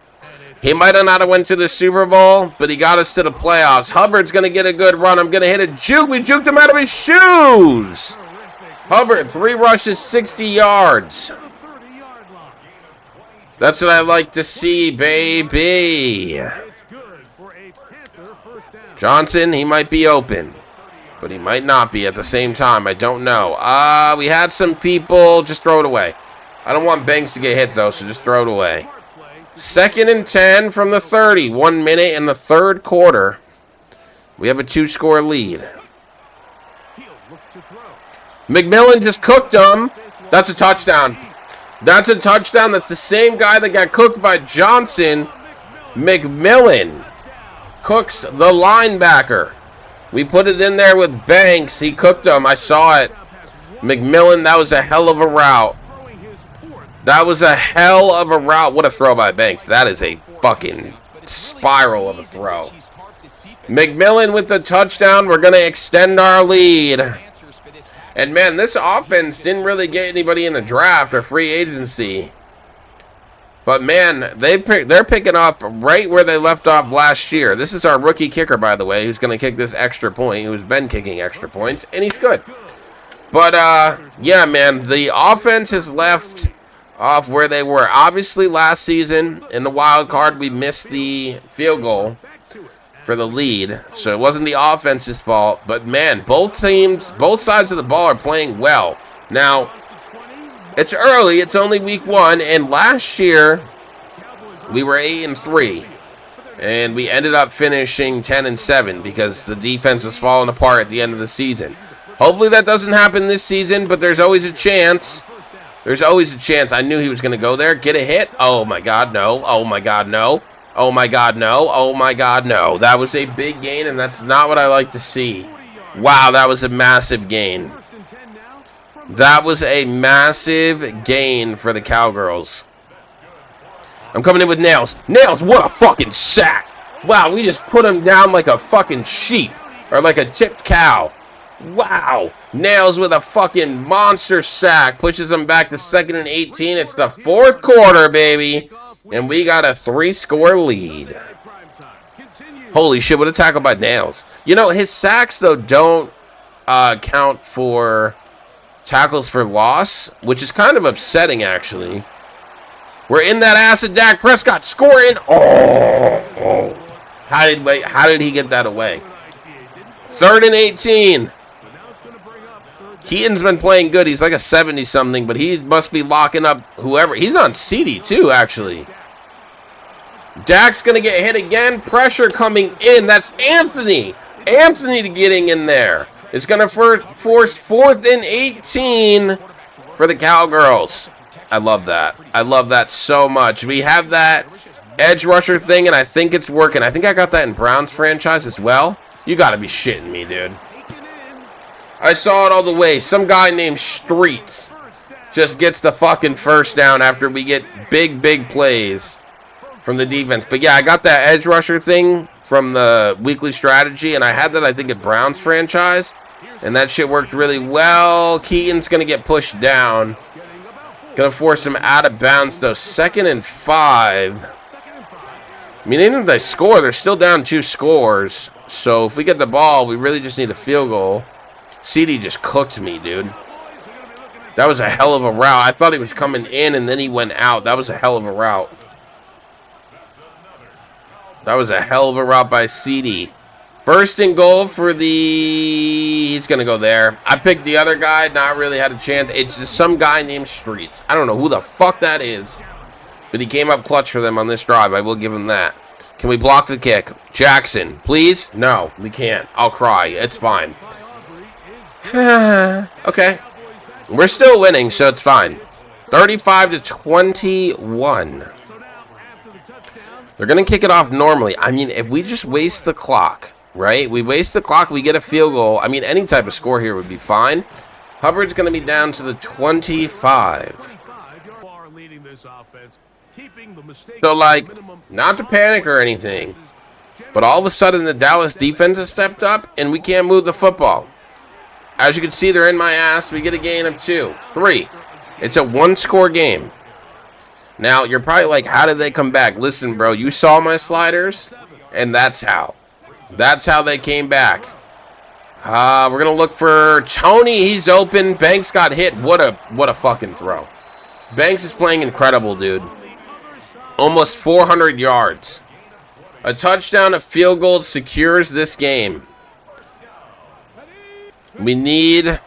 A: He might have not went to the Super Bowl, but he got us to the playoffs. Hubbard's going to get a good run. I'm going to hit a juke. We juked him out of his shoes. Hubbard, 3 rushes, 60 yards. That's what I like to see, baby. Johnson, he might be open, but he might not be at the same time. I don't know. We had some people. Just throw it away. I don't want Banks to get hit, though, so just throw it away. 2nd and 10 from the 30. 1 minute in the 3rd quarter. We have a 2-score lead. McMillan just cooked him. That's a touchdown. That's a touchdown. That's the same guy that got cooked by Johnson. McMillan cooks the linebacker. We put it in there with Banks. He cooked him. I saw it. McMillan, that was a hell of a route. That was a hell of a route. What a throw by Banks. That is a fucking spiral of a throw. McMillan with the touchdown. We're going to extend our lead. And, man, this offense didn't really get anybody in the draft or free agency. But, man, they're picking up right where they left off last year. This is our rookie kicker, by the way, who's going to kick this extra point, who's been kicking extra points, and he's good. But, yeah, man, the offense has left off where they were. Obviously, last season, in the wild card, we missed the field goal for the lead, so it wasn't the offense's fault. But, man, both teams, both sides of the ball are playing well. Now, it's early. It's only week 1, and last year we were 8-3, and we ended up finishing 10-7 because the defense was falling apart at the end of the season. Hopefully that doesn't happen this season, but there's always a chance. There's always a chance. I knew he was going to go there. Get a hit. Oh, my God, no. Oh, my God, no. Oh, my God, no. Oh, my God, no. That was a big gain, and that's not what I like to see. Wow, that was a massive gain. That was a massive gain for the Cowgirls. I'm coming in with Nails. Nails, what a fucking sack. Wow, we just put him down like a fucking sheep. Or like a tipped cow. Wow. Nails with a fucking monster sack. Pushes him back to 2nd and 18. It's the 4th quarter, baby. And we got a 3-score lead. Holy shit, what a tackle by Nails. You know, his sacks, though, don't count for tackles for loss, which is kind of upsetting, actually. We're in that ass of Dak Prescott scoring. Oh. How did he get that away? 3rd and 18. Keaton's been playing good. He's like a 70-something, but he must be locking up whoever. He's on CD, too, actually. Dak's going to get hit again. Pressure coming in. That's Anthony. Anthony getting in there. It's going to force 4th and 18 for the Cowgirls. I love that. I love that so much. We have that edge rusher thing, and I think it's working. I think I got that in Browns franchise as well. You got to be shitting me, dude. I saw it all the way. Some guy named Streets just gets the fucking first down after we get big, big plays from the defense. But, yeah, I got that edge rusher thing from the weekly strategy, and I had that, I think, at Browns franchise. And that shit worked really well. Keaton's going to get pushed down. Going to force him out of bounds, though. 2nd and 5. I mean, even if they score, they're still down 2 scores. So if we get the ball, we really just need a field goal. CD just cooked me, dude. That was a hell of a route. I thought he was coming in, and then he went out. That was a hell of a route. That was a hell of a route by CD. 1st and goal for the... He's going to go there. I picked the other guy. Not really had a chance. It's just some guy named Streets. I don't know who the fuck that is. But he came up clutch for them on this drive. I will give him that. Can we block the kick? Jackson, please? No, we can't. I'll cry. It's fine. Okay. We're still winning, so it's fine. 35-21. They're going to kick it off normally. I mean, if we just waste the clock, right? We waste the clock, we get a field goal. I mean, any type of score here would be fine. Hubbard's going to be down to the 25.
B: this offense, keeping the mistakes
A: So, like,
B: to a minimum.
A: not to panic or anything, but all of a sudden the Dallas defense has stepped up and we can't move the football. As you can see, they're in my ass. We get a gain of 2, 3. It's a one-score game. Now, you're probably like, how did they come back? Listen, bro, you saw my sliders, and that's how. That's how they came back. We're going to look for Tony. He's open. Banks got hit. What a fucking throw. Banks is playing incredible, dude. Almost 400 yards. A touchdown, a field goal secures this game. We need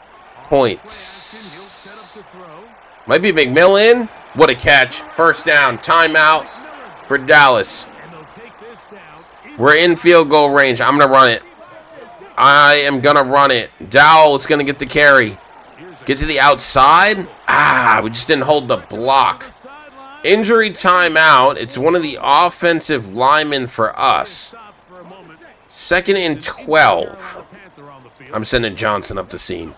A: points. Might be McMillan. What a catch. First down. Timeout for Dallas. We're in field goal range. I'm going to run it. I am going to run it. Dowell is going to get the carry. Get to the outside. We just didn't hold the block. Injury timeout. It's one of the offensive linemen for us. 2nd and 12. I'm sending Johnson up the seam.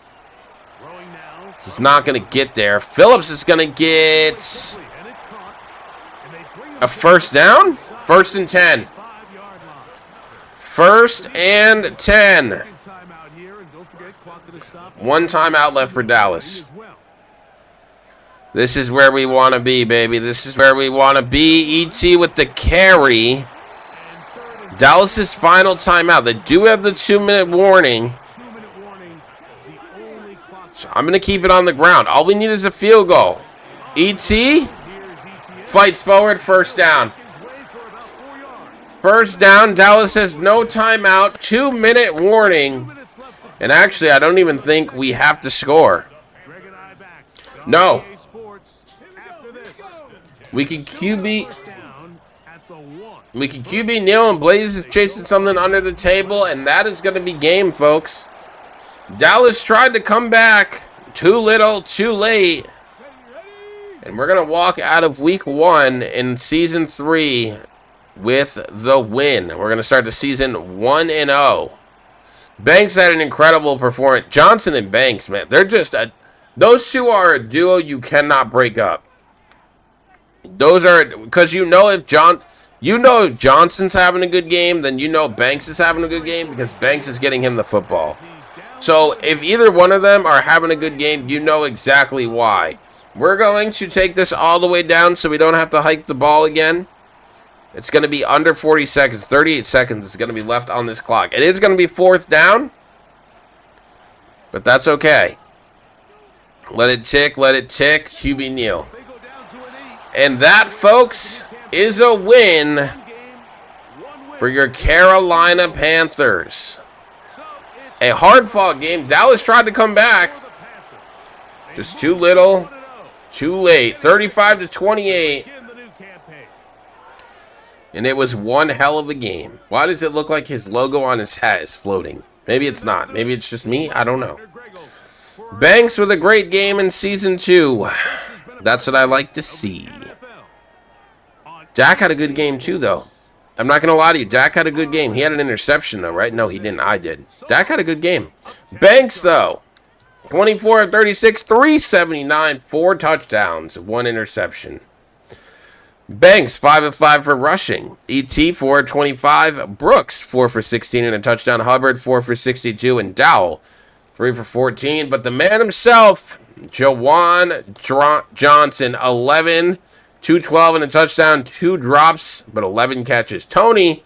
A: He's not going to get there. Phillips is going to get a first down. 1st and 10. 1st and 10. One timeout left for Dallas. This is where we want to be, baby. This is where we want to be. ET with the carry. Dallas's final timeout. They do have the 2-minute warning. So I'm going to keep it on the ground. All we need is a field goal. ET fights forward. First down. First down. Dallas has no timeout. 2-minute warning. And actually, I don't even think we have to score. No. We can QB Neal and Blaze is chasing something under the table, and that is going to be game, folks. Dallas tried to come back. Too little, too late. And we're going to walk out of week 1 in season 3 with the win. We're going to start the season 1-0. Banks had an incredible performance. Johnson and Banks, man, they're just those two are a duo you cannot break up. Those are, because if Johnson's having a good game, then Banks is having a good game because Banks is getting him the football. So if either one of them are having a good game, you know exactly why. We're going to take this all the way down so we don't have to hike the ball again. It's going to be under 40 seconds. 38 seconds is going to be left on this clock. It is going to be 4th down, but that's okay. Let it tick, let it tick. QB Neal. And that, folks, is a win for your Carolina Panthers. A hard-fought game. Dallas tried to come back. Just too little, too late. 35-28. And it was one hell of a game. Why does it look like his logo on his hat is floating? Maybe it's not. Maybe it's just me. I don't know. Banks with a great game in Season 2. That's what I like to see. Dak had a good game too, though. I'm not going to lie to you. Dak had a good game. He had an interception, though, right? No, he didn't. I did. Dak had a good game. Banks, though. 24 of 36, 379, 4 touchdowns, 1 interception. Banks, 5 of 5 for rushing. ET, 4 of 25. Brooks, 4 for 16 and a touchdown. Hubbard, 4 for 62. And Dowell, 3 for 14. But the man himself, Jawan Johnson, 11, 212 and a touchdown. 2 drops, but 11 catches. Tony,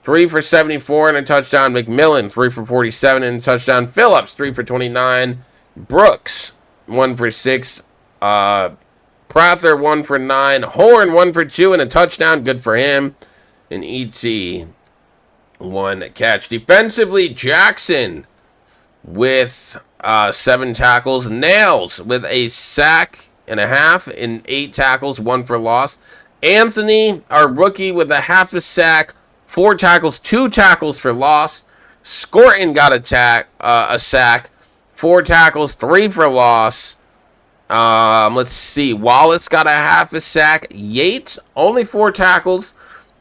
A: 3 for 74 and a touchdown. McMillan, 3 for 47 and a touchdown. Phillips, 3 for 29. Brooks, 1 for 6. Prather, 1 for 9. Horn, 1 for 2 and a touchdown. Good for him. And E.T., 1 catch. Defensively, Jackson with 7 tackles. Nails with a sack and a half and 8 tackles, 1 for loss. Anthony, our rookie, with a half a sack, 4 tackles, 2 tackles for loss. Scorton got a sack, 4 tackles, 3 for loss. Let's see. Wallace got a half a sack. Yates, only 4 tackles,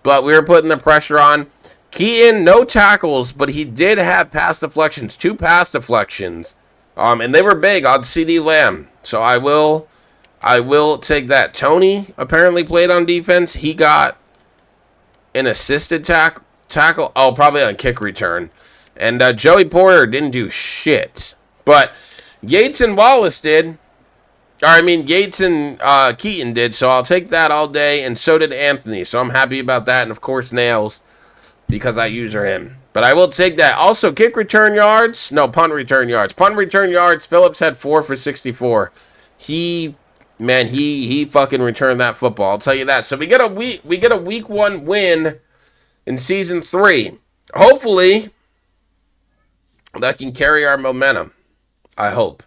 A: but we were putting the pressure on. Keaton, no tackles, but he did have pass deflections, 2 pass deflections. And they were big on CD Lamb. So I will I will take that. Tony apparently played on defense. He got an assisted tackle. Oh, probably on kick return. And Joey Porter didn't do shit. But Yates and Wallace did. Yates and Keaton did. So I'll take that all day. And so did Anthony. So I'm happy about that. And, of course, Nails, because I user him. But I will take that. Also, kick return yards. No, punt return yards. Punt return yards. Phillips had 4 for 64. He fucking returned that football. I'll tell you that. So we get a week 1 win in season 3. Hopefully, that can carry our momentum. I hope.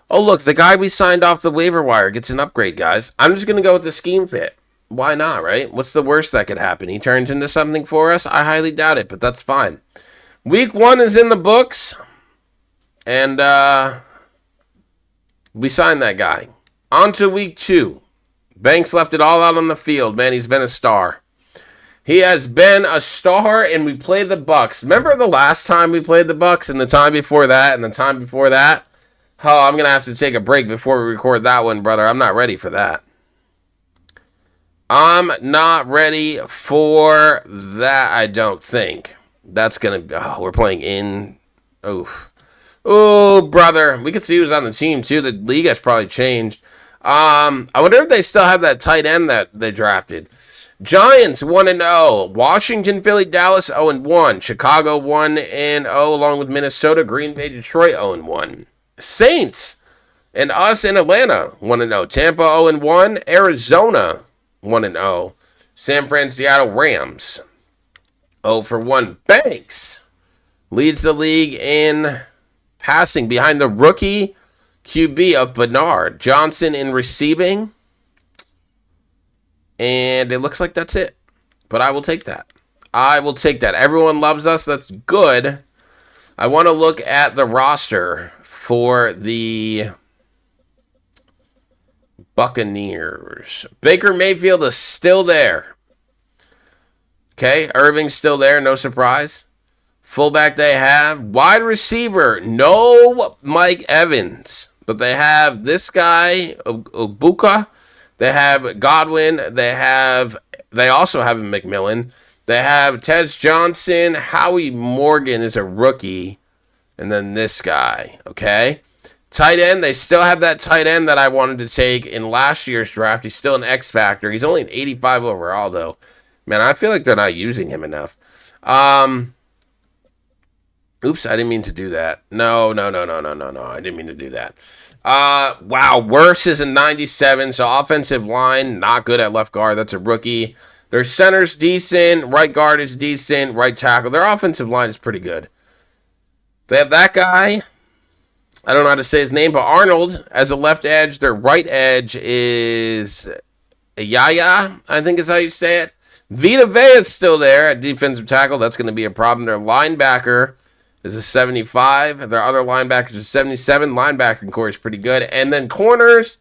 A: Oh, look, the guy we signed off the waiver wire gets an upgrade, guys. I'm just going to go with the scheme fit. Why not, right? What's the worst that could happen? He turns into something for us? I highly doubt it, but that's fine. Week 1 is in the books. And we signed that guy. On to week 2. Banks left it all out on the field. Man, he's been a star. He has been a star, and we played the Bucks. Remember the last time we played the Bucks, and the time before that, and the time before that? Oh, I'm going to have to take a break before we record that one, brother. I'm not ready for that. I'm not ready for that, I don't think. That's going to... we're playing in... Oof. Oh, brother. We could see who's on the team, too. The league has probably changed. I wonder if they still have that tight end that they drafted. Giants 1-0. Washington, Philly, Dallas 0-1. Chicago 1-0 along with Minnesota. Green Bay, Detroit 0-1. Saints and us in Atlanta 1-0. Tampa 0-1. Arizona 1-0. San Fran, Seattle Rams 0-1. Banks leads the league in passing behind the rookie QB of Bernard. Johnson in receiving. And it looks like that's it. But I will take that. Everyone loves us. That's good. I want to look at the roster for the Buccaneers. Baker Mayfield is still there. Okay, Irving's still there. No surprise. Fullback they have. Wide receiver. No Mike Evans. But they have this guy, Obuka. They have Godwin. They also have McMillan. They have Tez Johnson. Howie Morgan is a rookie. And then this guy, okay? Tight end, they still have that tight end that I wanted to take in last year's draft. He's still an X Factor. He's only an 85 overall, though. Man, I feel like they're not using him enough. Oops, I didn't mean to do that. No. I didn't mean to do that. Wow, Worse is a 97, so offensive line, not good at left guard. That's a rookie. Their center's decent. Right guard is decent. Right tackle. Their offensive line is pretty good. They have that guy. I don't know how to say his name, but Arnold as a left edge. Their right edge is Yaya, I think is how you say it. Vita Vea is still there at defensive tackle. That's going to be a problem. Their linebacker is a 75. Their other linebackers is 77. Linebacking core is pretty good. And then corners,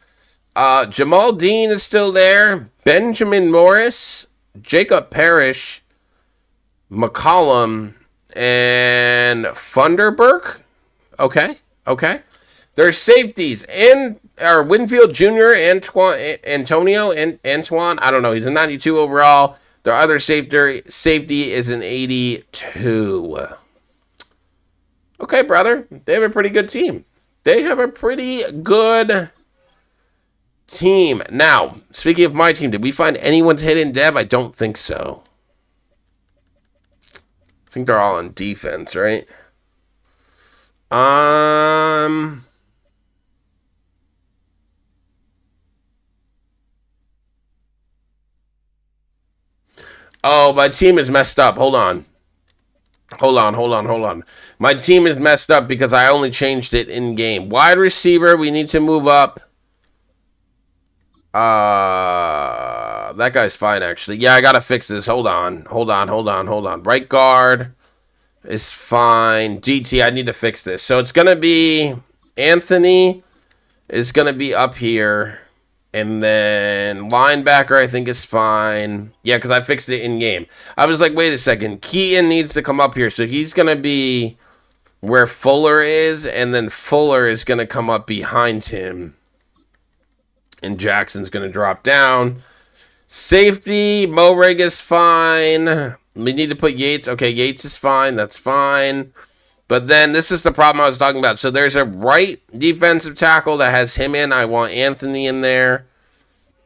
A: Jamal Dean is still there. Benjamin Morris, Jacob Parrish, McCollum, and Funderburk. Okay. There's safeties. Winfield Jr., Antonio, and Antoine. I don't know. He's a 92 overall. Their other safety is an 82. Okay, brother. They have a pretty good team. Now, speaking of my team, did we find anyone's hidden dev? I don't think so. I think they're all on defense, right? Oh, my team is messed up. Hold on. My team is messed up because I only changed it in game. Wide receiver, we need to move up. That guy's fine, actually. Yeah, I gotta fix this. Hold on. Right guard is fine. DT, I need to fix this. So it's gonna be Anthony is gonna be up here. And then linebacker, I think, is fine. Yeah, because I fixed it in game. I was like, wait a second. Keaton needs to come up here. So he's going to be where Fuller is. And then Fuller is going to come up behind him. And Jackson's going to drop down. Safety, Morig is fine. We need to put Yates. Okay, Yates is fine. That's fine. But then this is the problem I was talking about. So there's a right defensive tackle that has him in. I want Anthony in there.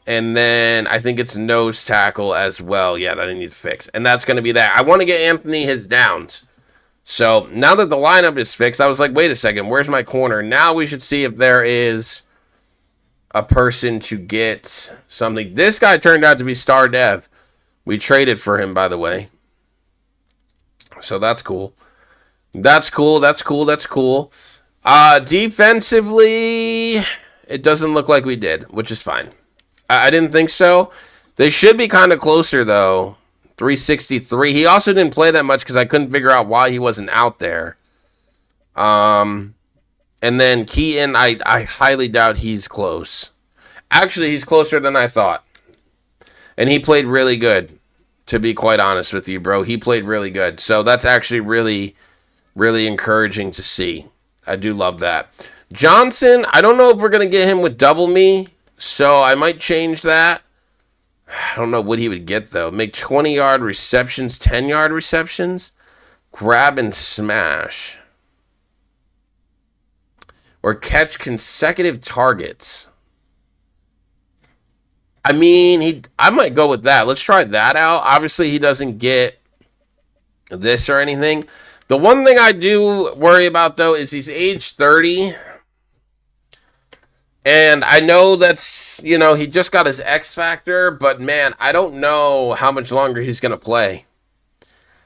A: And then I think it's nose tackle as well. Yeah, that I need to fix. And that's going to be that. I want to get Anthony his downs. So now that the lineup is fixed, I was like, wait a second, where's my corner? Now we should see if there is a person to get something. This guy turned out to be star dev. We traded for him, by the way. So that's cool. That's cool. Defensively, it doesn't look like we did, which is fine. I didn't think so. They should be kind of closer, though. 363. He also didn't play that much because I couldn't figure out why he wasn't out there. And then Keaton, I highly doubt he's close. Actually, he's closer than I thought. And he played really good, to be quite honest with you, bro. He played really good. So that's actually really, really encouraging to see. I do love that. Johnson, I don't know if we're going to get him with double me, so I might change that. I don't know what he would get, though. Make 20-yard receptions, 10-yard receptions. Grab and smash. Or catch consecutive targets. I mean, I might go with that. Let's try that out. Obviously, he doesn't get this or anything. The one thing I do worry about, though, is he's age 30. And I know that's, he just got his X Factor, but man, I don't know how much longer he's going to play.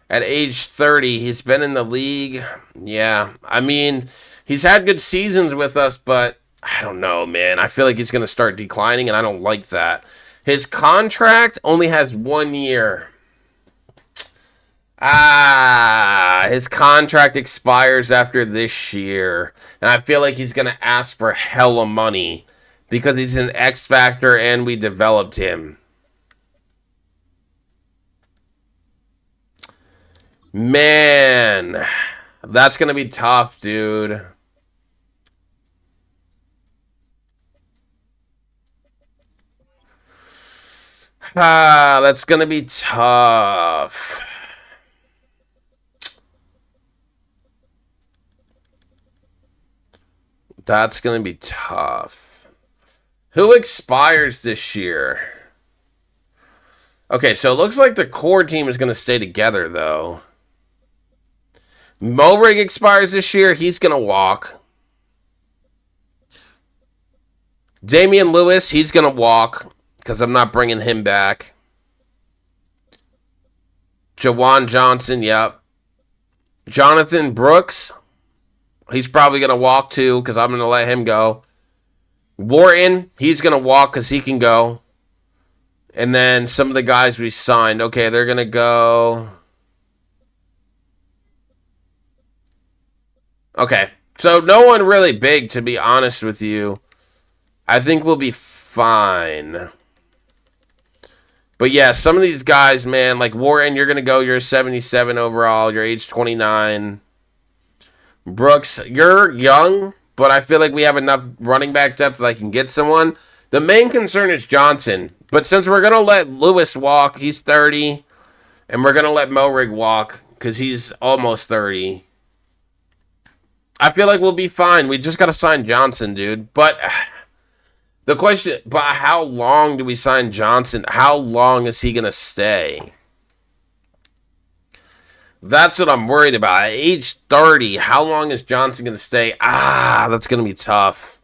A: At age 30, he's been in the league. Yeah, I mean, he's had good seasons with us, but I don't know, man. I feel like he's going to start declining, and I don't like that. His contract only has 1 year. His contract expires after this year. And I feel like he's going to ask for hella money because he's an X Factor and we developed him. Man, that's going to be tough, dude. That's going to be tough. That's going to be tough. Who expires this year? Okay, so it looks like the core team is going to stay together, though. Morig expires this year. He's going to walk. Damian Lewis, he's going to walk because I'm not bringing him back. Jawan Johnson, yep. Jonathan Brooks, he's probably going to walk too because I'm going to let him go. Wharton, he's going to walk because he can go. And then some of the guys we signed, okay, they're going to go. Okay, so no one really big, to be honest with you. I think we'll be fine. But yeah, some of these guys, man, like Wharton, you're going to go. You're 77 overall. You're age 29. Brooks, you're young, but I feel like we have enough running back depth that I can get someone. The main concern is Johnson. But since we're going to let Lewis walk, he's 30. And we're going to let Morig walk because he's almost 30. I feel like we'll be fine. We just got to sign Johnson, dude. But the question, how long do we sign Johnson? How long is he going to stay? That's what I'm worried about. At age 30, how long is Johnson going to stay? That's going to be tough.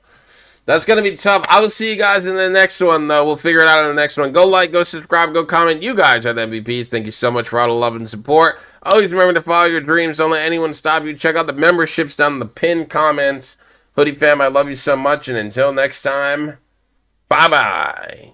A: That's going to be tough. I will see you guys in the next one, though. We'll figure it out in the next one. Go like, go subscribe, go comment. You guys are the MVPs. Thank you so much for all the love and support. Always remember to follow your dreams. Don't let anyone stop you. Check out the memberships down in the pinned comments. Hoodie fam, I love you so much. And until next time, bye-bye.